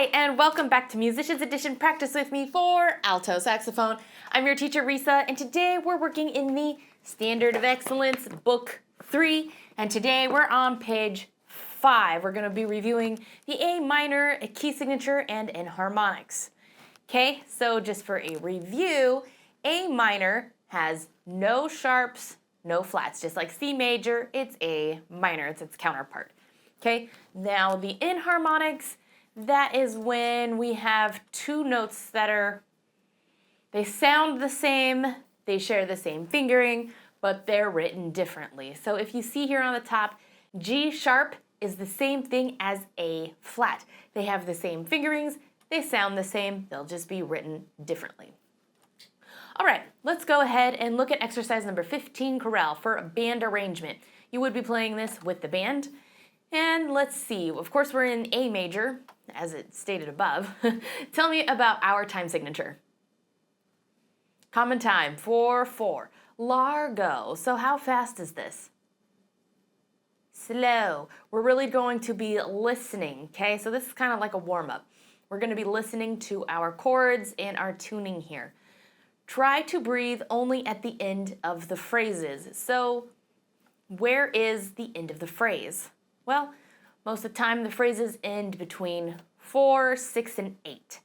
Hi, and welcome back to Musicians Edition Practice with me for alto saxophone. I'm your teacher, Risa, and today we're working in the Standard of Excellence, Book 3, and today we're on page 5. We're going to be reviewing the A minor, a key signature, and enharmonics. Okay, so just for a review, A minor has no sharps, no flats. Just like C major, it's A minor, it's its counterpart. Okay, now the enharmonics, that is when we have two notes that they sound the same, they share the same fingering, but they're written differently. So if you see here on the top, G sharp is the same thing as A flat. They have the same fingerings, they sound the same, they'll just be written differently. All right, let's go ahead and look at exercise number 15, chorale, for a band arrangement. You would be playing this with the band. And let's see, of course we're in A major, as it stated above. Tell me about our time signature. Common time, 4/4. Largo, so how fast is this? Slow. We're really going to be listening, okay? So this is kind of like a warm-up. We're going to be listening to our chords and our tuning here. Try to breathe only at the end of the phrases. So where is the end of the phrase? Well, most of the time the phrases end between 4, 6, and 8.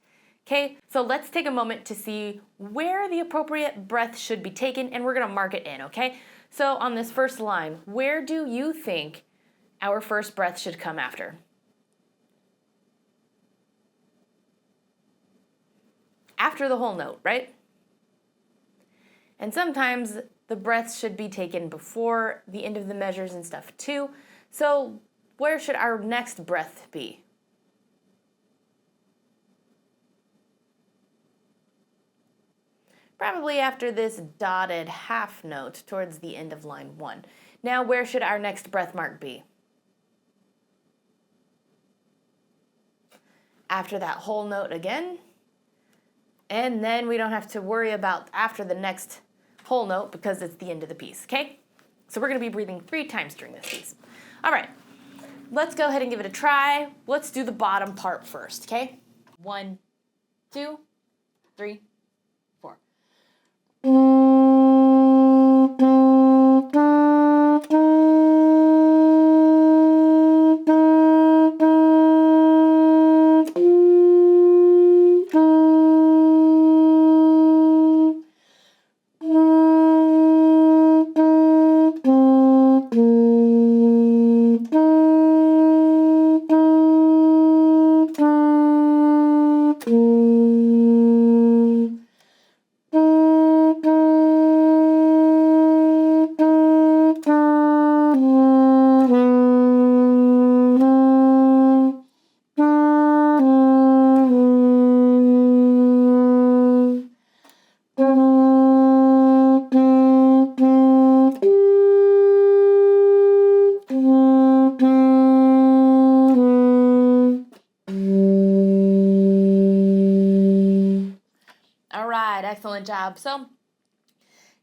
Okay, so let's take a moment to see where the appropriate breath should be taken, and we're going to mark it in, okay? So on this first line, where do you think our first breath should come after? After the whole note, right? And sometimes the breaths should be taken before the end of the measures and stuff too. So where should our next breath be? Probably after this dotted half note towards the end of line 1. Now where should our next breath mark be? After that whole note again. And then we don't have to worry about after the next whole note because it's the end of the piece, okay? So we're going to be breathing 3 times during this piece. All right, let's go ahead and give it a try. Let's do the bottom part first, okay? 1, 2, 3, 4. Excellent job. So,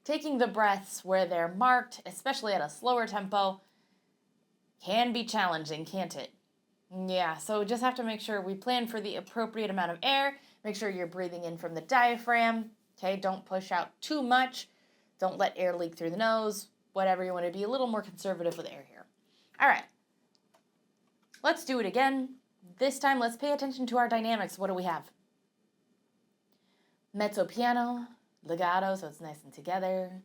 taking the breaths where they're marked, especially at a slower tempo, can be challenging, can't it? Yeah, so just have to make sure we plan for the appropriate amount of air. Make sure you're breathing in from the diaphragm. Okay, don't push out too much. Don't let air leak through the nose. Whatever, you want to be a little more conservative with air here. All right, let's do it again. This time, let's pay attention to our dynamics. What do we have? Mezzo piano, legato, so it's nice and together.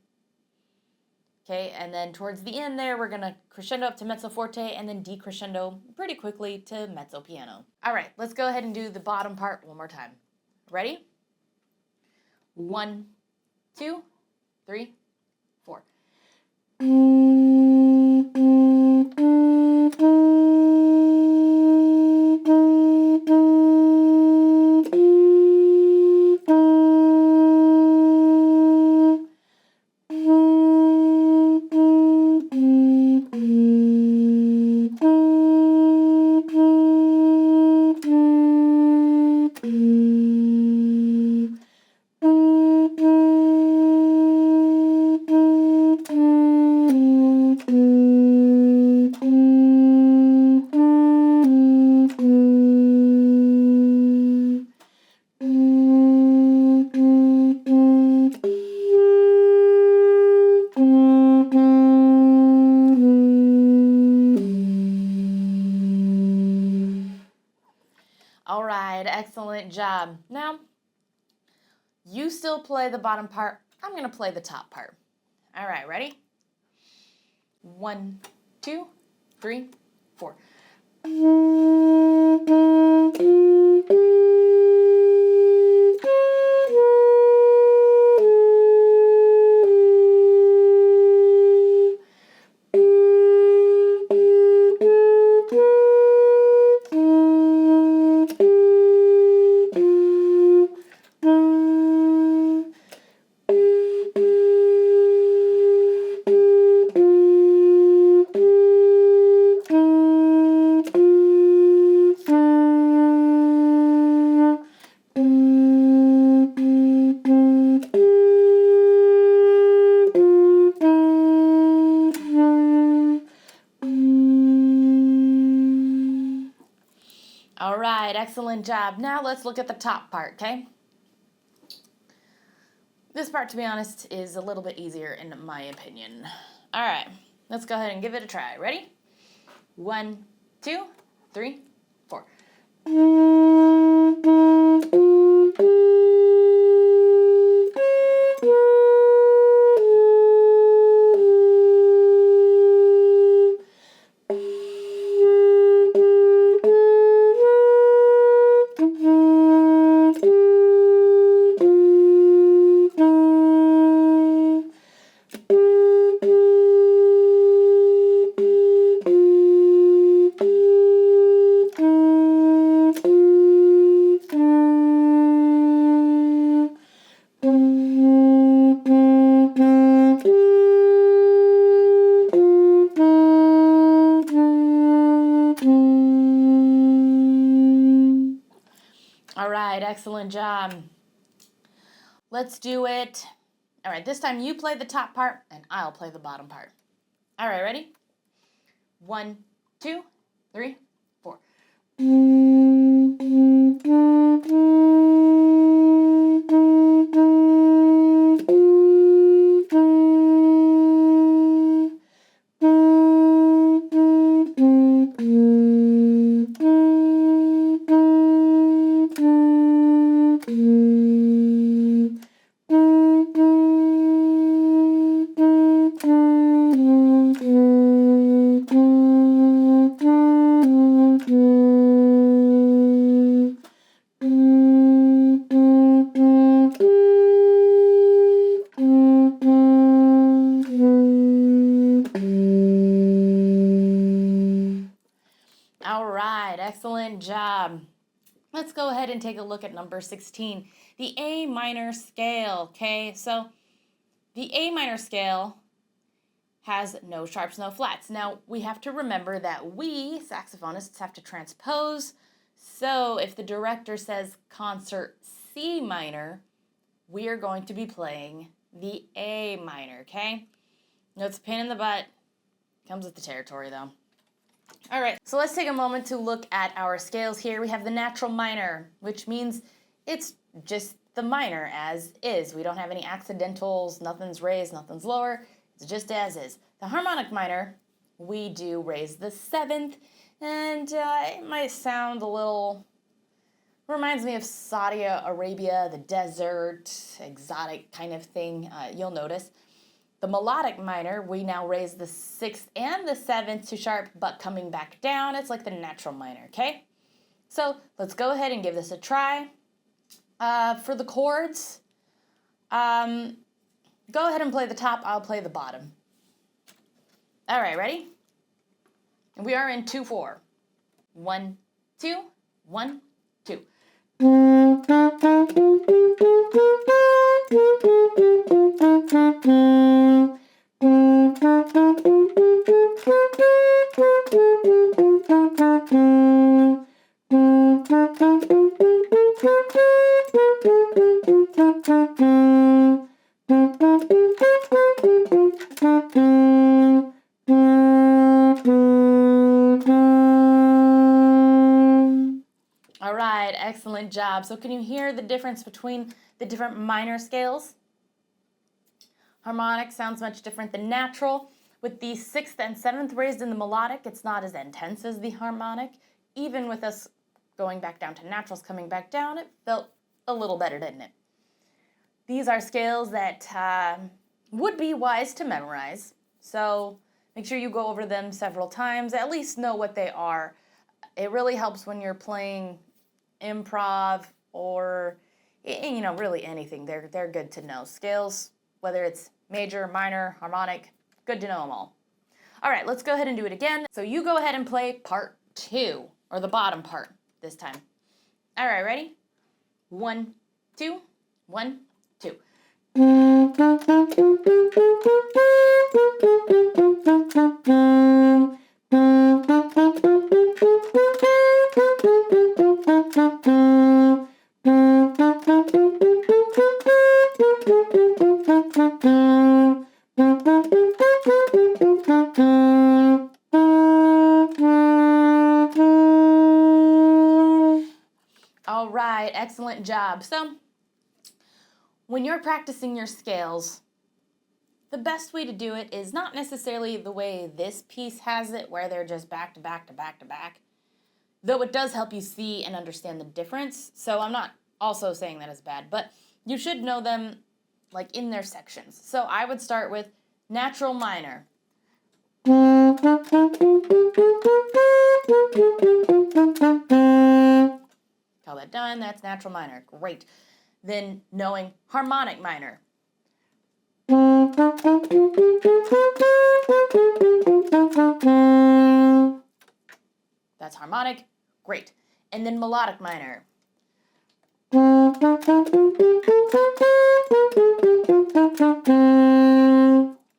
Okay, and then towards the end there, we're gonna crescendo up to mezzo forte and then decrescendo pretty quickly to mezzo piano. All right, let's go ahead and do the bottom part one more time. Ready? 1, 2, 3, 4. All right, excellent job. Now, you still play the bottom part. I'm going to play the top part. All right, ready? 1, 2, 3, 4. All right, excellent job. Now let's look at the top part, okay? This part, to be honest, is a little bit easier in my opinion. All right, let's go ahead and give it a try. Ready? 1, 2, 3, 4. All right, excellent job. Let's do it. All right, this time you play the top part and I'll play the bottom part. All right, ready? 1, 2, 3, 4. All right, excellent job. Let's go ahead and take a look at number 16, the A minor scale, okay? So the A minor scale has no sharps, no flats. Now, we have to remember that we, saxophonists, have to transpose. So if the director says concert C minor, we are going to be playing the A minor, okay? No, it's a pain in the butt. Comes with the territory, though. All right, so let's take a moment to look at our scales here. We have the natural minor, which means it's just the minor as is. We don't have any accidentals, nothing's raised, nothing's lower. It's just as is. The harmonic minor, we do raise the 7th, and it might sound a little, reminds me of Saudi Arabia, the desert, exotic kind of thing, you'll notice. The melodic minor, we now raise the 6th and the 7th to sharp, but coming back down. It's like the natural minor, okay? So let's go ahead and give this a try. For the chords, go ahead and play the top. I'll play the bottom. All right, ready? We are in 2/4. 1, 2, 1, 2. All right, excellent job. So can you hear the difference between the different minor scales? Harmonic sounds much different than natural. With the 6th and 7th raised in the melodic, it's not as intense as the harmonic, even with us going back down to naturals, coming back down, it felt a little better, didn't it? These are scales that would be wise to memorize, so make sure you go over them several times, at least know what they are. It really helps when you're playing improv or, you know, really anything. They're good to know. Scales, whether it's major, minor, harmonic, good to know them all. All right, let's go ahead and do it again. So you go ahead and play part 2, or the bottom part this time. All right, ready? 1, 2, 1, 2. All right, excellent job. So, when you're practicing your scales, the best way to do it is not necessarily the way this piece has it, where they're just back to back to back to back, though it does help you see and understand the difference. So I'm not also saying that is bad, but you should know them like in their sections. So I would start with natural minor. Call that done, that's natural minor, great. Then knowing harmonic minor. That's harmonic, great. And then melodic minor.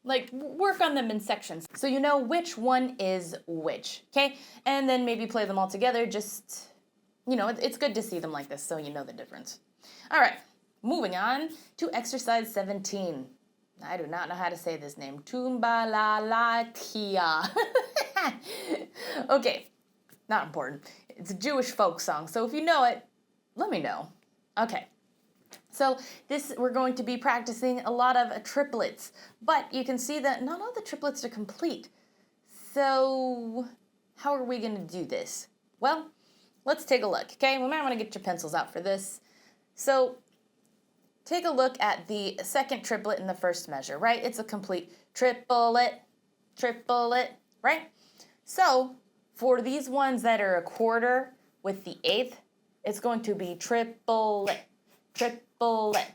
Like, work on them in sections so you know which one is which, okay? And then maybe play them all together, just, you know, it's good to see them like this so you know the difference. All right, moving on to exercise 17. I do not know how to say this name. Tumbalalatia. Okay, not important. It's a Jewish folk song, so if you know it, let me know. Okay, so we're going to be practicing a lot of triplets, but you can see that not all the triplets are complete. So how are we going to do this? Well, let's take a look, okay? We might want to get your pencils out for this. So take a look at the second triplet in the first measure, right? It's a complete triplet, triplet, right? So for these ones that are a quarter with the eighth, it's going to be triplet, triplet,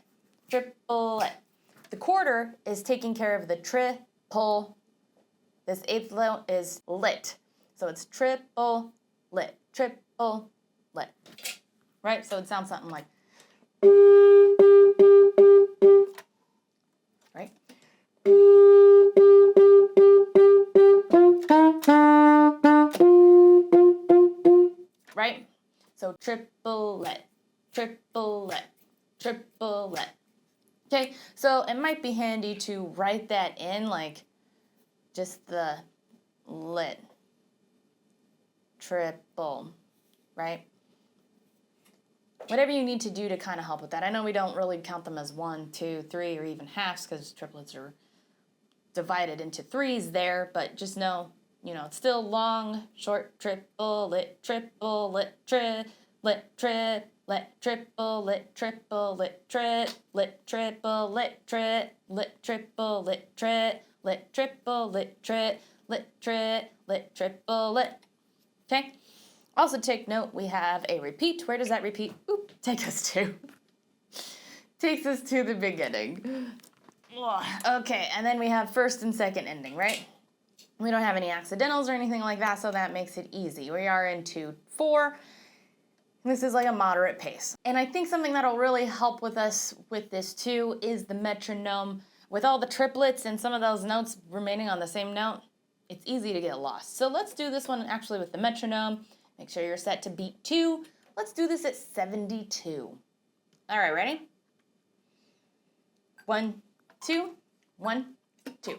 triplet. The quarter is taking care of the triple. This eighth note is lit. So it's triple lit, triple lit, right? So it sounds something like, right? Right? So triplet, triplet, triplet. Okay, so it might be handy to write that in, like just the lit, triple, right? Whatever you need to do to kind of help with that. I know we don't really count them as 1, 2, 3, or even halves because triplets are divided into threes there, but just know, you know, it's still long, short, triplet, triplet, triplet, triplet, triplet, triplet, triplet, triplet, triplet, triplet, triplet, triplet, triplet, triplet, triplet. Okay? Also take note, we have a repeat. Where does that repeat? Oop, take us to? Takes us to the beginning. Okay, and then we have first and second ending, right? We don't have any accidentals or anything like that, so that makes it easy. We are into 4. This is like a moderate pace. And I think something that'll really help with us with this too is the metronome. With all the triplets and some of those notes remaining on the same note, it's easy to get lost. So let's do this one actually with the metronome. Make sure you're set to beat 2. Let's do this at 72. All right, ready? 1, 2, 1, 2.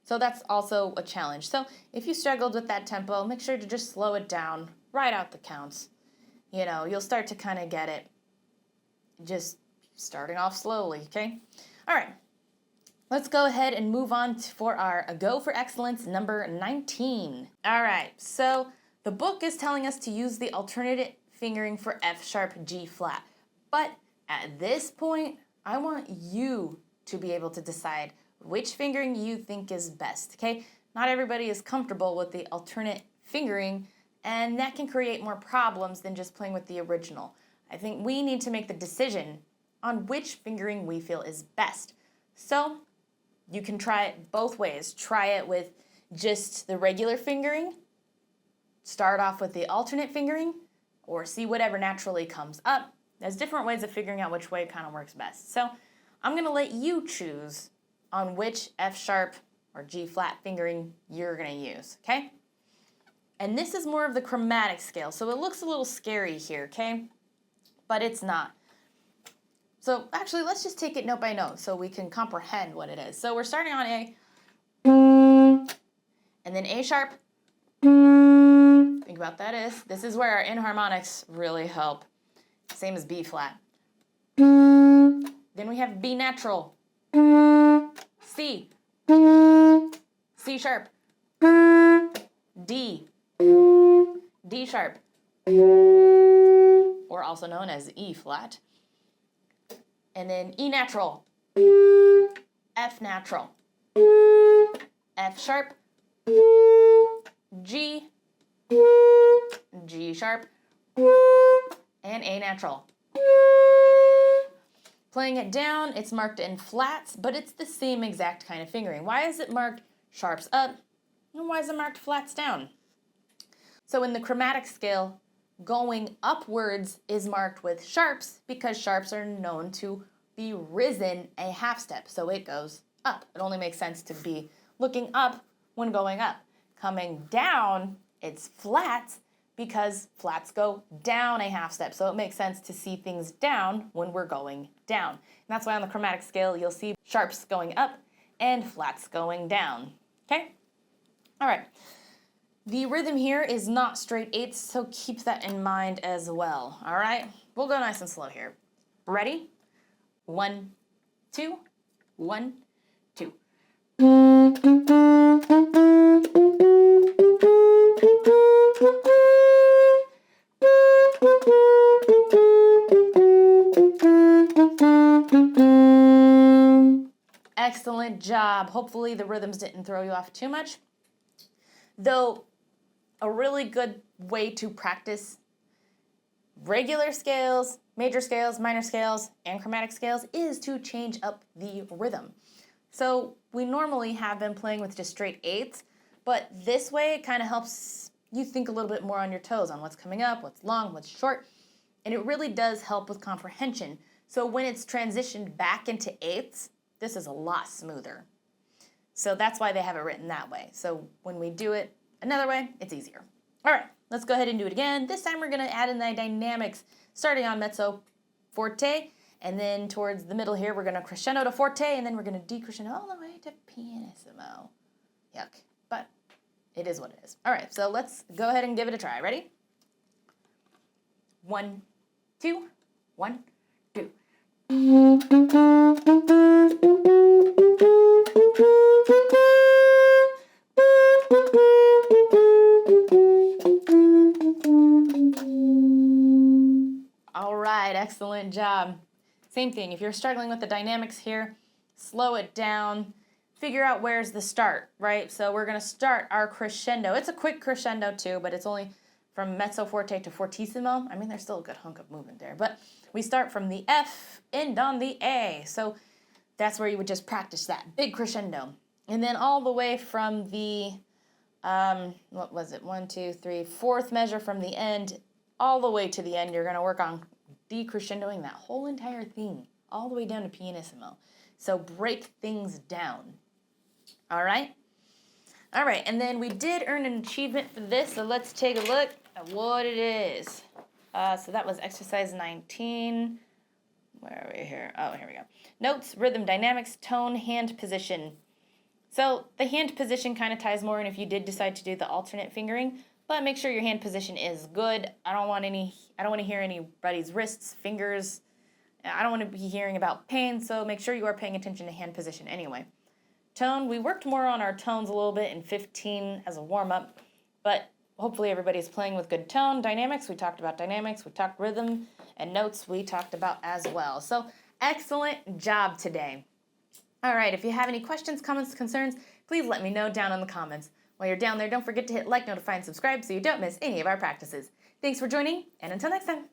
So that's also a challenge. So if you struggled with that tempo, make sure to just slow it down, write out the counts. You know, you'll start to kind of get it. Just starting off slowly, okay? All right, let's go ahead and move on for our Go for Excellence number 19. All right, so the book is telling us to use the alternate fingering for F sharp, G flat. But at this point, I want you to be able to decide which fingering you think is best, okay? Not everybody is comfortable with the alternate fingering, and that can create more problems than just playing with the original. I think we need to make the decision on which fingering we feel is best. So you can try it both ways. Try it with just the regular fingering, start off with the alternate fingering, or see whatever naturally comes up. There's different ways of figuring out which way kind of works best. So I'm gonna let you choose on which F sharp or G flat fingering you're gonna use, okay? And this is more of the chromatic scale, so it looks a little scary here, okay? But it's not. So actually, let's just take it note by note so we can comprehend what it is. So we're starting on A, and then A sharp. Think about that is. This is where our enharmonics really help. Same as B flat. Then we have B natural, C, C sharp, D, D sharp, or also known as E flat. And then E natural, F natural, F sharp, G, G sharp, and A natural. Playing it down, it's marked in flats, but it's the same exact kind of fingering. Why is it marked sharps up, and why is it marked flats down? So in the chromatic scale, going upwards is marked with sharps because sharps are known to be risen a half step, so it goes up. It only makes sense to be looking up when going up. Coming down, it's flats because flats go down a half step, so it makes sense to see things down when we're going down. And that's why on the chromatic scale, you'll see sharps going up and flats going down, okay? All right. The rhythm here is not straight eighths, so keep that in mind as well, all right? We'll go nice and slow here. Ready? 1, 2, 1, 2. Excellent job. Hopefully the rhythms didn't throw you off too much. Though a really good way to practice regular scales, major scales, minor scales, and chromatic scales is to change up the rhythm. So we normally have been playing with just straight eighths, but this way it kind of helps you think a little bit more on your toes on what's coming up, what's long, what's short, and it really does help with comprehension. So when it's transitioned back into eighths, this is a lot smoother. So that's why they have it written that way. So when we do it another way, it's easier. All right, let's go ahead and do it again. This time we're gonna add in the dynamics, starting on mezzo forte, and then towards the middle here, we're gonna crescendo to forte, and then we're gonna decrescendo all the way to pianissimo. Yuck, but it is what it is. All right, so let's go ahead and give it a try. Ready? 1, 2, 1, 2. All right, excellent job. Same thing, if you're struggling with the dynamics here, slow it down, figure out where's the start, right? So we're gonna start our crescendo. It's a quick crescendo too, but it's only from mezzo forte to fortissimo. I mean, there's still a good hunk of movement there, but we start from the F, end on the A. So that's where you would just practice that big crescendo. And then all the way from the, what was it? 1, 2, 3, fourth measure from the end, all the way to the end, you're gonna work on decrescendoing that whole entire thing, all the way down to pianissimo. So break things down, all right? All right, and then we did earn an achievement for this, so let's take a look at what it is. So that was exercise 19. Where are we here? Oh, here we go. Notes, rhythm, dynamics, tone, hand position. So the hand position kind of ties more in if you did decide to do the alternate fingering, but make sure your hand position is good. I don't want to hear anybody's wrists, fingers. I don't want to be hearing about pain, so make sure you are paying attention to hand position anyway. Tone, we worked more on our tones a little bit in 15 as a warm-up, but hopefully everybody's playing with good tone. Dynamics, we talked about dynamics. We talked rhythm, and notes we talked about as well. So excellent job today. All right, if you have any questions, comments, concerns, please let me know down in the comments. While you're down there, don't forget to hit like, notify, and subscribe so you don't miss any of our practices. Thanks for joining, and until next time.